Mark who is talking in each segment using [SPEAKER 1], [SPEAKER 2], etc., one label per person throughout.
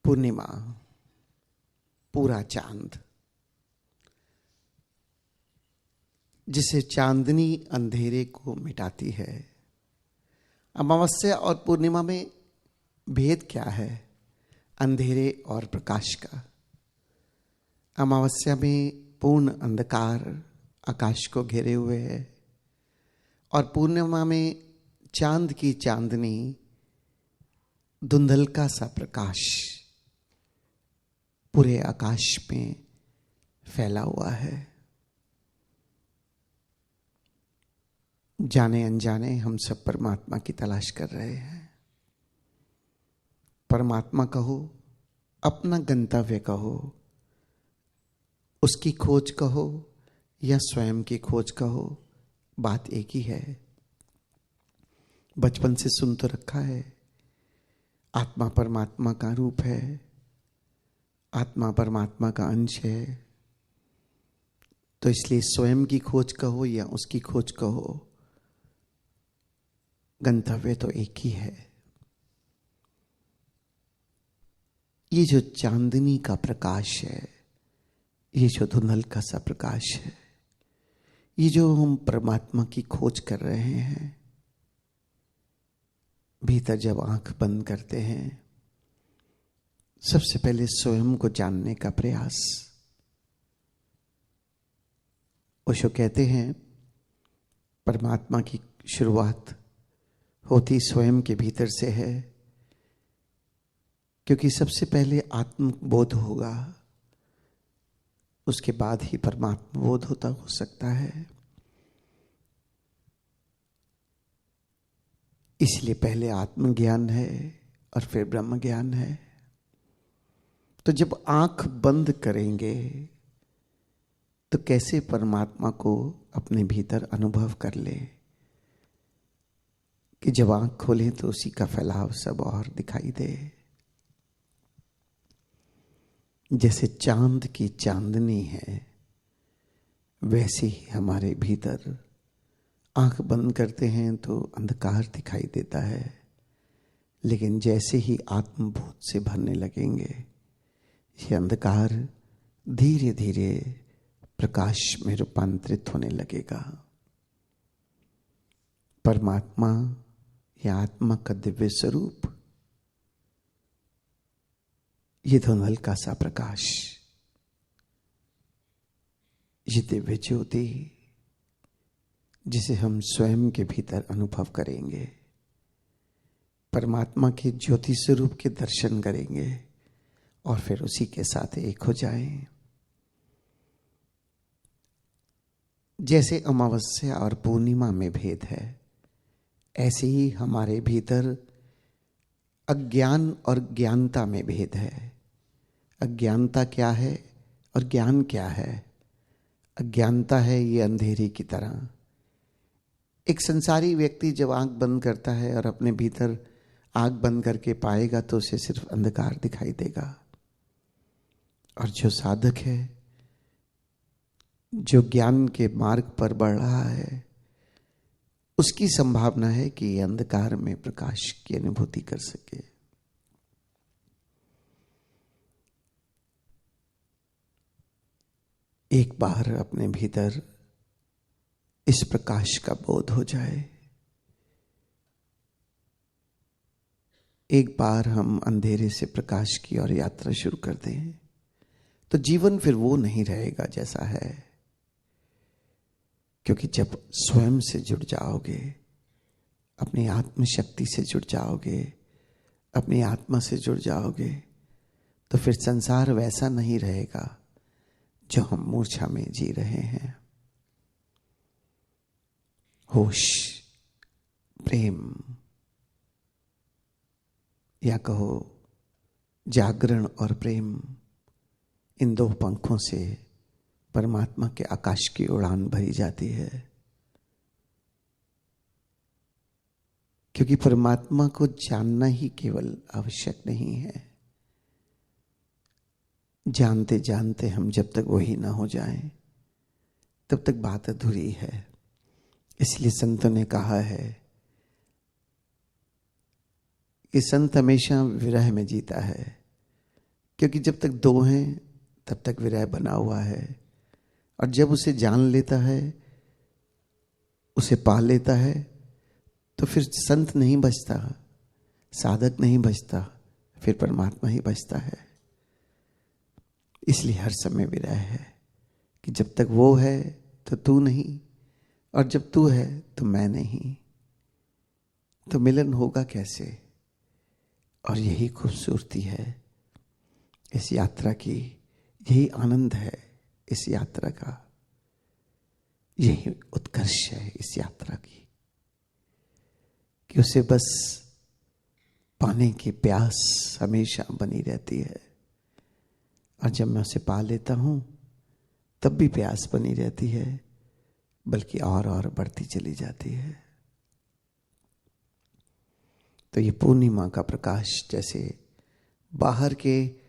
[SPEAKER 1] पूर्णिमा, पूरा चांद, जिसे चांदनी अंधेरे को मिटाती है। अमावस्या और पूर्णिमा में भेद क्या है? अंधेरे और प्रकाश का। अमावस्या में पूर्ण अंधकार आकाश को घेरे हुए है और पूर्णिमा में चांद की चांदनी धुंधलका सा प्रकाश पूरे आकाश में फैला हुआ है। जाने अनजाने हम सब परमात्मा की तलाश कर रहे हैं। परमात्मा कहो, अपना गंतव्य कहो, उसकी खोज कहो या स्वयं की खोज कहो, बात एक ही है। बचपन से सुन तो रखा है, आत्मा परमात्मा का रूप है, आत्मा परमात्मा का अंश है। तो इसलिए स्वयं की खोज कहो या उसकी खोज कहो, गंतव्य तो एक ही है। ये जो चांदनी का प्रकाश है, ये जो धुंधलका सा प्रकाश है, ये जो हम परमात्मा की खोज कर रहे हैं, भीतर जब आंख बंद करते हैं, सबसे पहले स्वयं को जानने का प्रयास। ओशो कहते हैं परमात्मा की शुरुआत होती स्वयं के भीतर से है, क्योंकि सबसे पहले आत्मबोध होगा, उसके बाद ही परमात्मा बोध होता हो सकता है। इसलिए पहले आत्मज्ञान है और फिर ब्रह्म ज्ञान है। तो जब आंख बंद करेंगे तो कैसे परमात्मा को अपने भीतर अनुभव कर ले कि जब आंख खोले तो उसी का फैलाव सब और दिखाई दे। जैसे चांद की चांदनी है, वैसे ही हमारे भीतर आंख बंद करते हैं तो अंधकार दिखाई देता है, लेकिन जैसे ही आत्मबोध से भरने लगेंगे, ये अंधकार धीरे धीरे प्रकाश में रूपांतरित होने लगेगा। परमात्मा या आत्मा का दिव्य स्वरूप, ये धुंधलका सा प्रकाश, ये दिव्य ज्योति, जिसे हम स्वयं के भीतर अनुभव करेंगे, परमात्मा के ज्योति स्वरूप के दर्शन करेंगे और फिर उसी के साथ एक हो जाएं। जैसे अमावस्या और पूर्णिमा में भेद है, ऐसे ही हमारे भीतर अज्ञान और ज्ञानता में भेद है। अज्ञानता क्या है और ज्ञान क्या है? अज्ञानता है ये अंधेरे की तरह। एक संसारी व्यक्ति जब आंख बंद करता है और अपने भीतर आंख बंद करके पाएगा तो उसे सिर्फ अंधकार दिखाई देगा। और जो साधक है, जो ज्ञान के मार्ग पर बढ़ रहा है, उसकी संभावना है कि ये अंधकार में प्रकाश की अनुभूति कर सके। एक बार अपने भीतर इस प्रकाश का बोध हो जाए, एक बार हम अंधेरे से प्रकाश की ओर यात्रा शुरू कर दें, तो जीवन फिर वो नहीं रहेगा जैसा है। क्योंकि जब स्वयं से जुड़ जाओगे, अपनी आत्मशक्ति से जुड़ जाओगे, अपनी आत्मा से जुड़ जाओगे, तो फिर संसार वैसा नहीं रहेगा जो हम मूर्छा में जी रहे हैं। होश, प्रेम, या कहो जागरण और प्रेम, इन दो पंखों से परमात्मा के आकाश की उड़ान भरी जाती है। क्योंकि परमात्मा को जानना ही केवल आवश्यक नहीं है, जानते जानते हम जब तक वही ना हो जाएं, तब तक बात अधूरी है। इसलिए संतों ने कहा है कि संत हमेशा विरह में जीता है, क्योंकि जब तक दो हैं तब तक विरह बना हुआ है, और जब उसे जान लेता है, उसे पा लेता है, तो फिर संत नहीं बचता, साधक नहीं बचता, फिर परमात्मा ही बचता है। इसलिए हर समय विरह है कि जब तक वो है तो तू नहीं, और जब तू है तो मैं नहीं, तो मिलन होगा कैसे। और यही खूबसूरती है इस यात्रा की, यही आनंद है इस यात्रा का, यही उत्कर्ष है इस यात्रा की, कि उसे बस पाने की प्यास हमेशा बनी रहती है। और जब मैं उसे पा लेता हूं तब भी प्यास बनी रहती है, बल्कि और बढ़ती चली जाती है। तो ये पूर्णिमा का प्रकाश जैसे बाहर के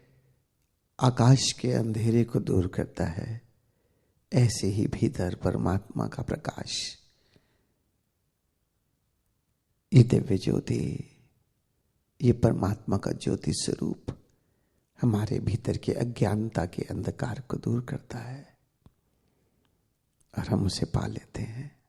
[SPEAKER 1] आकाश के अंधेरे को दूर करता है, ऐसे ही भीतर परमात्मा का प्रकाश, ये दिव्य ज्योति, ये परमात्मा का ज्योति स्वरूप हमारे भीतर के अज्ञानता के अंधकार को दूर करता है, और हम उसे पा लेते हैं।